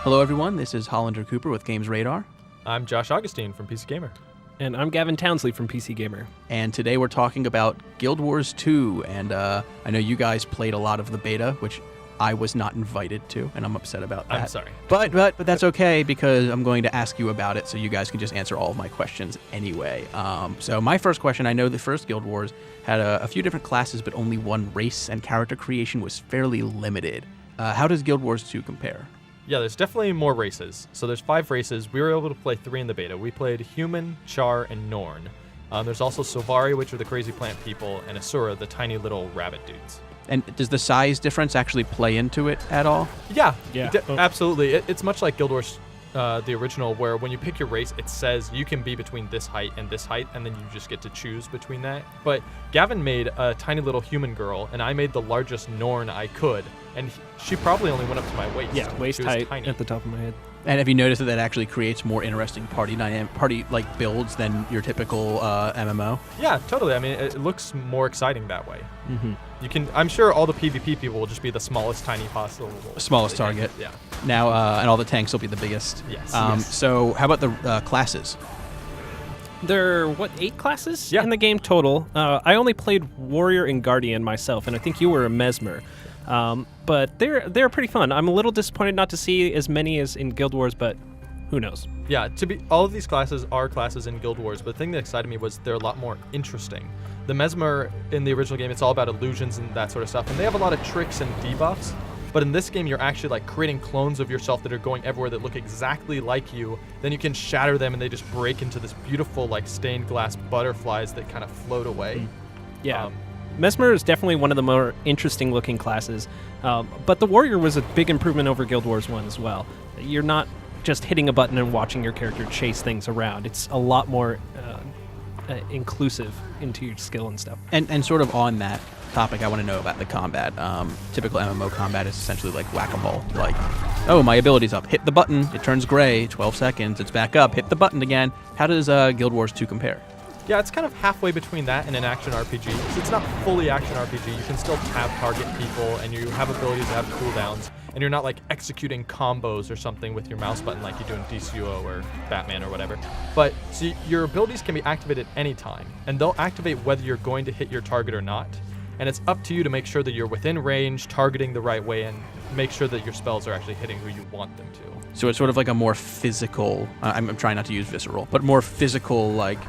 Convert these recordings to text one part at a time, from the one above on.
Hello, everyone. This is Hollander Cooper with GamesRadar. I'm Josh Augustine from PC Gamer. And I'm Gavin Townsley from PC Gamer. And today we're talking about Guild Wars 2. And I know you guys played a lot of the beta, which I was not invited to, and I'm upset about that. I'm sorry. But that's okay, because I'm going to ask you about it, so you guys can just answer all of my questions anyway. So my first question, I know the first Guild Wars had a few different classes, but only one race, and character creation was fairly limited. How does Guild Wars 2 compare? Yeah, there's definitely more races. So there's 5 races. We were able to play 3 in the beta. We played Human, Char, and Norn. There's also Silvari, which are the crazy plant people, and Asura, the tiny little rabbit dudes. And does the size difference actually play into it at all? Yeah. Absolutely. It's much like Guild Wars, the original, where when you pick your race, it says you can be between this height, and then you just get to choose between that. But Gavin made a tiny little human girl, and I made the largest Norn I could, and she probably only went up to my waist. Yeah, waist height tiny. at the top of my head. And have you noticed that actually creates more interesting party builds than your typical MMO? Yeah, totally. I mean, it looks more exciting that way. Mm-hmm. I'm sure all the PvP people will just be the smallest tiny possible. Smallest target. Yeah. Now, and all the tanks will be the biggest. Yes. So how about the classes? There are, 8 classes Yeah. in the game total? I only played Warrior and Guardian myself, and I think you were a Mesmer. But they're pretty fun. I'm a little disappointed not to see as many as in Guild Wars, but who knows? Yeah, all of these classes are classes in Guild Wars, but the thing that excited me was they're a lot more interesting. The Mesmer in the original game, it's all about illusions and that sort of stuff, and they have a lot of tricks and debuffs. But in this game, you're actually like creating clones of yourself that are going everywhere that look exactly like you. Then you can shatter them, and they just break into this beautiful like stained glass butterflies that kind of float away. Yeah. Mesmer is definitely one of the more interesting looking classes, but the Warrior was a big improvement over Guild Wars 1 as well. You're not just hitting a button and watching your character chase things around. It's a lot more inclusive into your skill and stuff. And sort of on that topic, I want to know about the combat. Typical MMO combat is essentially like whack-a-mole. Like, oh, my ability's up. Hit the button. It turns gray. 12 seconds. It's back up. Hit the button again. How does Guild Wars 2 compare? Yeah, it's kind of halfway between that and an action RPG. So it's not fully action RPG. You can still target people, and you have abilities that have cooldowns, and you're not like executing combos or something with your mouse button like you do in DCUO or Batman or whatever. But so your abilities can be activated any time, and they'll activate whether you're going to hit your target or not. And it's up to you to make sure that you're within range, targeting the right way, and make sure that your spells are actually hitting who you want them to. So it's sort of like a more physical, I'm trying not to use visceral, but more physical, like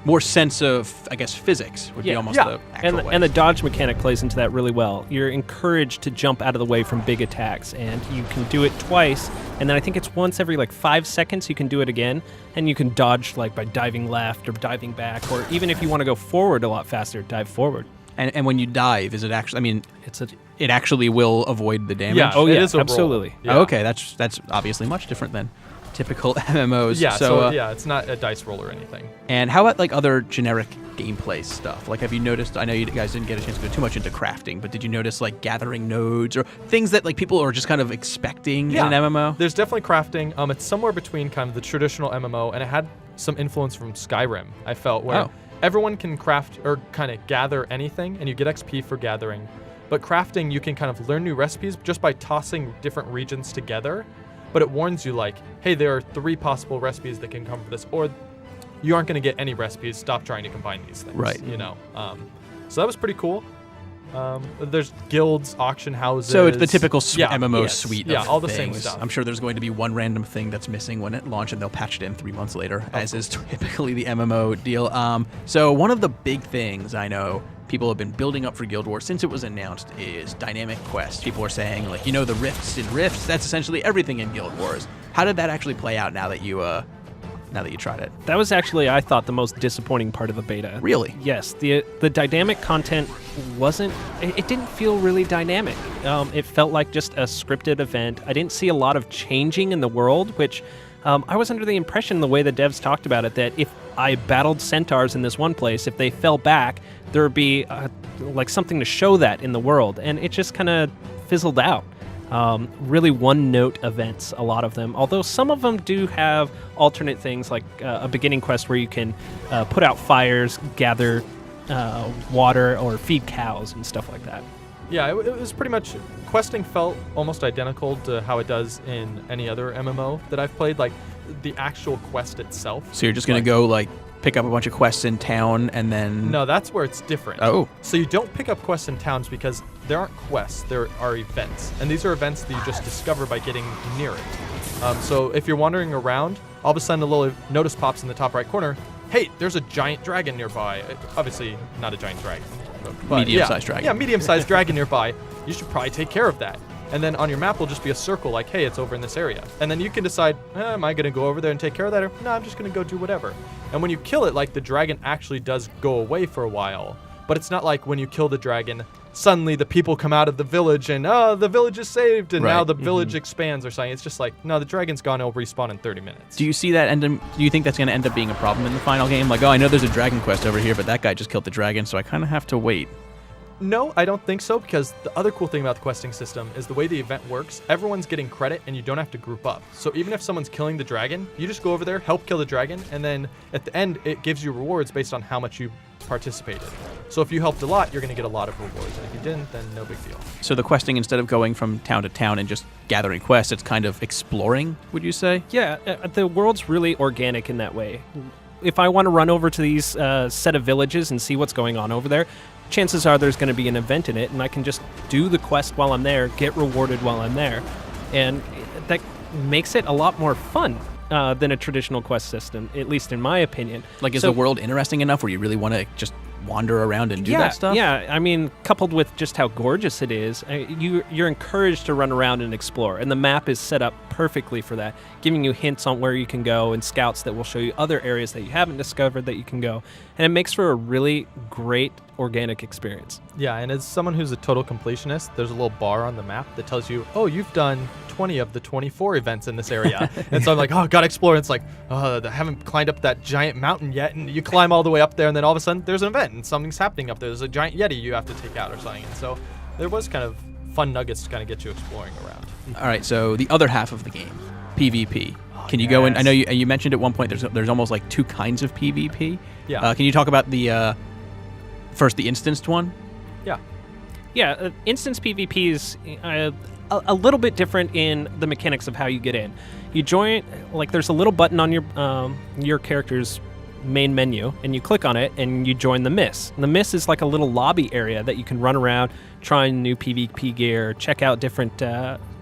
more sense of, I guess, physics would be almost the actual way. And the dodge mechanic plays into that really well. You're encouraged to jump out of the way from big attacks, and you can do it twice, and then I think it's once every like 5 seconds you can do it again, and you can dodge like by diving left or diving back, or even if you want to go forward a lot faster, dive forward. And when you dive, is it actually, I mean, it actually will avoid the damage? Yeah, it is a roll. absolutely. Yeah. Oh, okay, that's obviously much different than typical MMOs. Yeah, so it's not a dice roll or anything. And how about like other generic gameplay stuff? Like, have you noticed, I know you guys didn't get a chance to go too much into crafting, but did you notice like gathering nodes or things that like people are just kind of expecting in an MMO? There's definitely crafting. It's somewhere between kind of the traditional MMO, and it had some influence from Skyrim, I felt, where everyone can craft or kind of gather anything, and you get XP for gathering. But crafting, you can kind of learn new recipes just by tossing different regions together. But it warns you like, hey, there are 3 possible recipes that can come from this, or you aren't going to get any recipes. Stop trying to combine these things. Right. You know. So that was pretty cool. There's guilds, auction houses. So it's the typical MMO suite of all the things. same stuff. I'm sure there's going to be one random thing that's missing when it launched, and they'll patch it in 3 months later, as is typically the MMO deal. So one of the big things I know people have been building up for Guild Wars since it was announced is dynamic quests. People are saying, like, the rifts in Rifts, that's essentially everything in Guild Wars. How did that actually play out now that you tried it? That was actually, I thought, the most disappointing part of the beta. Really? Yes. The dynamic content it didn't feel really dynamic. It felt like just a scripted event. I didn't see a lot of changing in the world, which I was under the impression, the way the devs talked about it, that if I battled centaurs in this one place, if they fell back, there would be like something to show that in the world, and it just kind of fizzled out. Really one-note events, a lot of them, although some of them do have alternate things, like a beginning quest where you can put out fires, gather water, or feed cows and stuff like that. Yeah, it was pretty much, questing felt almost identical to how it does in any other MMO that I've played, like the actual quest itself. So you're just going to go, like, pick up a bunch of quests in town and then... No, that's where it's different. Oh. So you don't pick up quests in towns because there aren't quests, there are events. And these are events that you just discover by getting near it. So if you're wandering around, all of a sudden a little notice pops in the top right corner. Hey, there's a giant dragon nearby. Obviously, not a giant dragon. But Medium-sized dragon. Yeah, medium-sized dragon nearby. You should probably take care of that. And then on your map will just be a circle like, hey, it's over in this area. And then you can decide, am I going to go over there and take care of that? Or, no, I'm just going to go do whatever. And when you kill it, like, the dragon actually does go away for a while. But it's not like when you kill the dragon, suddenly the people come out of the village and, the village is saved, and now the village expands or something. It's just like, no, the dragon's gone, it'll respawn in 30 minutes. Do you see that do you think that's going to end up being a problem in the final game? Like, oh, I know there's a dragon quest over here, but that guy just killed the dragon, so I kind of have to wait. No, I don't think so, because the other cool thing about the questing system is the way the event works, everyone's getting credit and you don't have to group up. So even if someone's killing the dragon, you just go over there, help kill the dragon, and then at the end, it gives you rewards based on how much you participated. So if you helped a lot, you're going to get a lot of rewards. And if you didn't, then no big deal. So the questing, instead of going from town to town and just gathering quests, it's kind of exploring, would you say? Yeah, the world's really organic in that way. If I want to run over to these set of villages and see what's going on over there, chances are there's going to be an event in it, and I can just do the quest while I'm there, get rewarded while I'm there. And that makes it a lot more fun than a traditional quest system, at least in my opinion. Like, is the world interesting enough where you really want to just wander around and do that stuff? Yeah, I mean, coupled with just how gorgeous it is, you're encouraged to run around and explore, and the map is set up perfectly for that, giving you hints on where you can go and scouts that will show you other areas that you haven't discovered that you can go, and it makes for a really great organic experience. Yeah, and as someone who's a total completionist, there's a little bar on the map that tells you, oh, you've done 20 of the 24 events in this area. And so I'm like, oh, gotta explore. And it's like, oh, I haven't climbed up that giant mountain yet. And you climb all the way up there, and then all of a sudden there's an event and something's happening up there. There's a giant yeti you have to take out or something. And so there was kind of fun nuggets to kind of get you exploring around. All right, so the other half of the game, PvP. Can you go in? I know you mentioned at one point there's almost like two kinds of PvP. Yeah. Can you talk about the first, the instanced one? Yeah. Yeah, instance PvP is a little bit different in the mechanics of how you get in. You join, like, there's a little button on your character's main menu, and you click on it, and you join the Miss. And the Miss is like a little lobby area that you can run around, try new PvP gear, check out different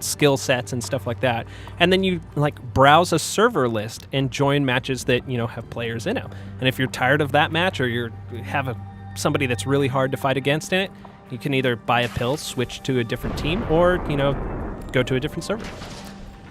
skill sets and stuff like that. And then you, like, browse a server list and join matches that, have players in them. And if you're tired of that match, or you have somebody that's really hard to fight against in it, you can either buy a pill, switch to a different team, or, go to a different server.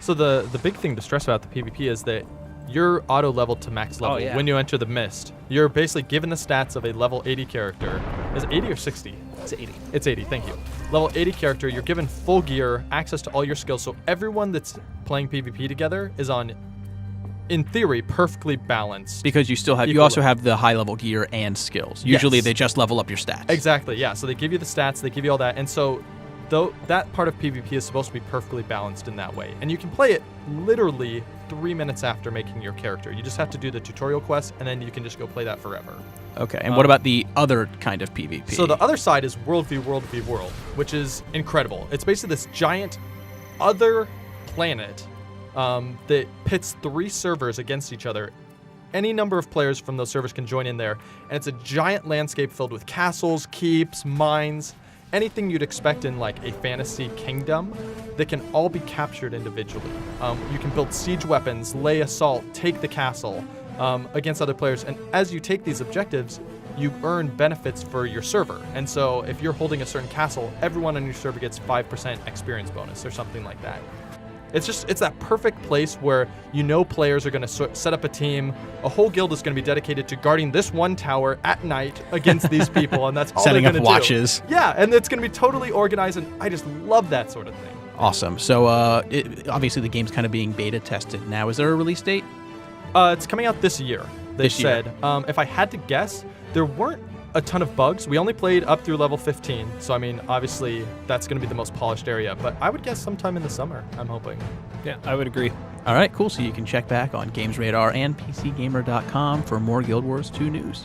So the big thing to stress about the PvP is that you're auto-leveled to max level when you enter the Mist. You're basically given the stats of a level 80 character. Is it 80 or 60? It's 80. It's 80, thank you. Level 80 character, you're given full gear, access to all your skills, so everyone that's playing PvP together is on, in theory, perfectly balanced. Because you also have the high level gear and skills. Usually they just level up your stats. Exactly, yeah. So they give you the stats, they give you all that, and so though that part of PvP is supposed to be perfectly balanced in that way. And you can play it literally 3 minutes after making your character. You just have to do the tutorial quest, and then you can just go play that forever. Okay, and what about the other kind of PvP? So the other side is World v. World v. World, which is incredible. It's basically this giant other planet that pits 3 servers against each other. Any number of players from those servers can join in there, and it's a giant landscape filled with castles, keeps, mines, anything you'd expect in like a fantasy kingdom that can all be captured individually. You can build siege weapons, lay assault, take the castle against other players, and as you take these objectives, you earn benefits for your server. And so if you're holding a certain castle, everyone on your server gets 5% experience bonus or something like that. It's that perfect place where players are going to set up a team. A whole guild is going to be dedicated to guarding this one tower at night against these people, and that's all they're going to do. Setting up watches. Yeah, and it's going to be totally organized, and I just love that sort of thing. Awesome. So obviously the game's kind of being beta tested now. Is there a release date? It's coming out this year, they said. If I had to guess, there weren't a ton of bugs. We only played up through level 15, so I mean, obviously that's going to be the most polished area, but I would guess sometime in the summer, I'm hoping. Yeah, I would agree. All right, cool. So you can check back on GamesRadar and PCGamer.com for more Guild Wars 2 news.